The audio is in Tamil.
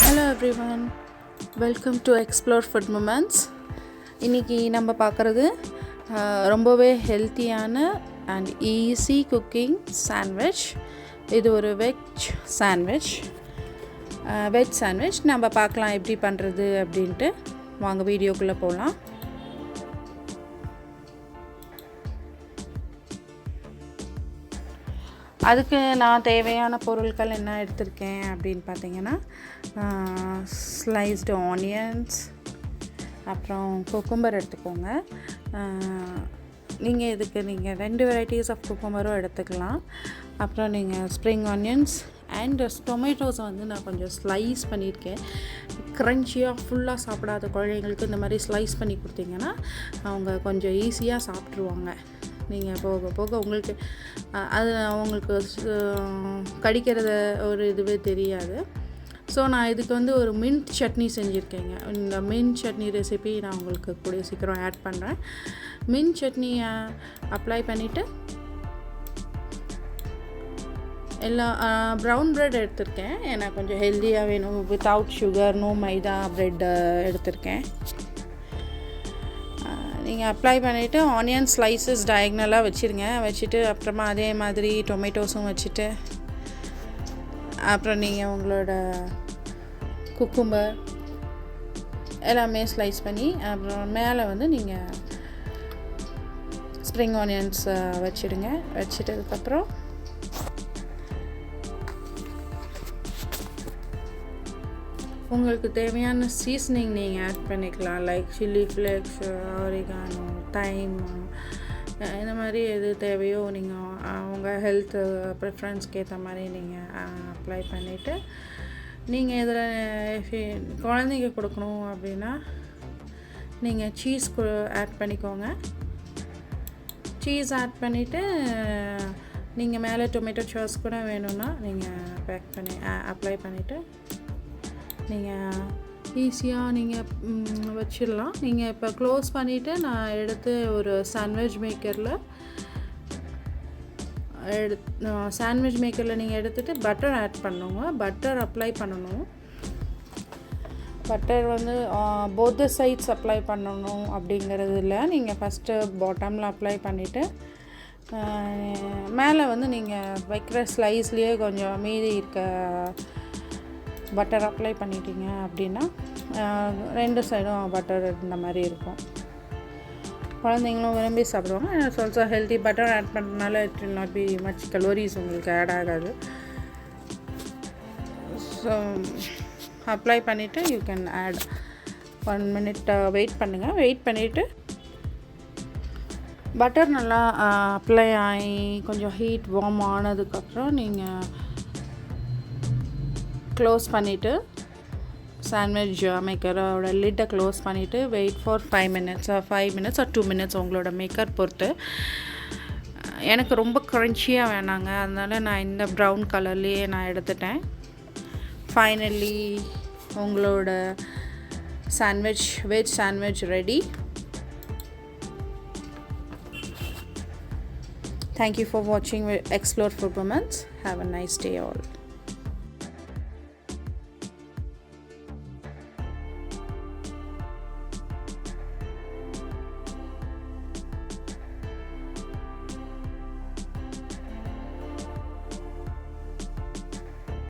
Hello everyone, welcome to Explore Food Moments. இன்றைக்கி நம்ம பார்க்குறது ரொம்பவே ஹெல்த்தியான அண்ட் ஈஸி குக்கிங் சாண்ட்விச். இது ஒரு வெஜ் சாண்ட்விச் நம்ம பார்க்கலாம் எப்படி பண்ணுறது அப்படின்ட்டு. வாங்க வீடியோக்குள்ளே போகலாம். அதுக்கு நான் தேவையான பொருட்கள் என்ன எடுத்திருக்கேன் அப்படின்னு பார்த்தீங்கன்னா, ஸ்லைஸ்டு ஆனியன்ஸ், அப்புறம் குக்கும்பர் எடுத்துக்கோங்க. நீங்கள் 2 வெரைட்டிஸ் ஆஃப் குக்கும்பரும் எடுத்துக்கலாம். அப்புறம் நீங்கள் ஸ்ப்ரிங் ஆனியன்ஸ் அண்ட் டொமேட்டோஸை நான் கொஞ்சம் ஸ்லைஸ் பண்ணியிருக்கேன். க்ரன்ச்சியாக ஃபுல்லாக சாப்பிடாத குழந்தைங்களுக்கு இந்த மாதிரி ஸ்லைஸ் பண்ணி கொடுத்தீங்கன்னா அவங்க கொஞ்சம் ஈஸியாக சாப்பிட்ருவாங்க. நீங்கள் போக போக உங்களுக்கு அது அவங்களுக்கு கடிக்கிறத ஒரு இதுவே தெரியாது. ஸோ நான் இதுக்கு ஒரு மின்ட் சட்னி செஞ்சுருக்கேங்க. இந்த மின்ட் சட்னி ரெசிபி நான் உங்களுக்கு கூடிய சீக்கிரம் ஆட் பண்ணுறேன். மின்ட் சட்னியை அப்ளை பண்ணிவிட்டு ப்ரௌன் ப்ரெட் எடுத்திருக்கேன். ஏன்னா கொஞ்சம் ஹெல்த்தியாக வேணும், வித்தவுட் சுகர், நோ மைதா ப்ரெட் எடுத்திருக்கேன். நீங்கள் அப்ளை பண்ணிவிட்டு ஆனியன் ஸ்லைசஸ் டயக்னலாக வச்சுட்டு அப்புறமா அதே மாதிரி டொமேட்டோஸும் வச்சுட்டு அப்புறம் நீங்கள் உங்களோட குக்கும்பர் எல்லாமே ஸ்லைஸ் பண்ணி அப்புறம் மேலே நீங்கள் ஸ்ப்ரிங் ஆனியன்ஸ் வச்சிட்டதுக்கப்புறம் உங்களுக்கு தேவையான சீசனிங் நீங்கள் ஆட் பண்ணிக்கலாம். லைக் சில்லி ஃப்ளேக்ஸ், ஆரிகானோ, தைம், இந்த மாதிரி எது தேவையோ நீங்கள் உங்கள் ஹெல்த் ப்ரிஃபரன்ஸ்க்கு ஏற்ற மாதிரி நீங்கள் அப்ளை பண்ணிவிட்டு நீங்கள் இதில் குழந்தைங்க கொடுக்கணும் அப்படின்னா நீங்கள் சீஸ் ஆட் பண்ணிக்கோங்க. சீஸ் ஆட் பண்ணிவிட்டு நீங்கள் மேலே டொமேட்டோ சாஸ் கூட வேணும்னா நீங்கள் அப்ளை பண்ணிவிட்டு நீங்கள் ஈஸியாக நீங்கள் வச்சிடலாம். நீங்கள் இப்போ க்ளோஸ் பண்ணிவிட்டு நான் எடுத்து ஒரு சாண்ட்விச் மேக்கரில் நீங்கள் எடுத்துகிட்டு பட்டர் ஆட் பண்ணுங்க. பட்டர் அப்ளை பண்ணணும். பட்டர் போத் சைட்ஸ் அப்ளை பண்ணணும் அப்படிங்கிறது இல்லை. நீங்கள் ஃபஸ்ட்டு பாட்டமில் அப்ளை பண்ணிவிட்டு மேலே நீங்கள் வைக்கிற ஸ்லைஸ்லேயே கொஞ்சம் மீதி இருக்க பட்டர் அப்ளை பண்ணிட்டீங்க அப்படின்னா 2 சைடும் பட்டர் இந்த மாதிரி இருக்கும். குழந்தைங்களும் விரும்பி சாப்பிடுவாங்க. It's also healthy. Butter add பண்ணுறதுனால it will not be much calories உங்களுக்கு ஆட் ஆகாது. ஸோ அப்ளை பண்ணிவிட்டு you can add 1 minute wait பண்ணுங்கள். வெயிட் பண்ணிவிட்டு பட்டர் நல்லா அப்ளை ஆகி கொஞ்சம் ஹீட் வார்ம் ஆனதுக்கப்புறம் நீங்கள் க்ளோஸ் பண்ணிவிட்டு சாண்ட்விச் மேக்கரோட லிட்டை க்ளோஸ் பண்ணிவிட்டு wait for 5 minutes or 2 minutes உங்களோட மேக்கர் பொறுத்து. எனக்கு ரொம்ப க்ரன்ச்சியாக வேணாங்க, அதனால் நான் இந்த ப்ரௌன் கலர்லேயே நான் எடுத்துட்டேன். ஃபைனலி உங்களோட veg sandwich ready. Thank you for watching Explore Food Moments. Have a nice day all.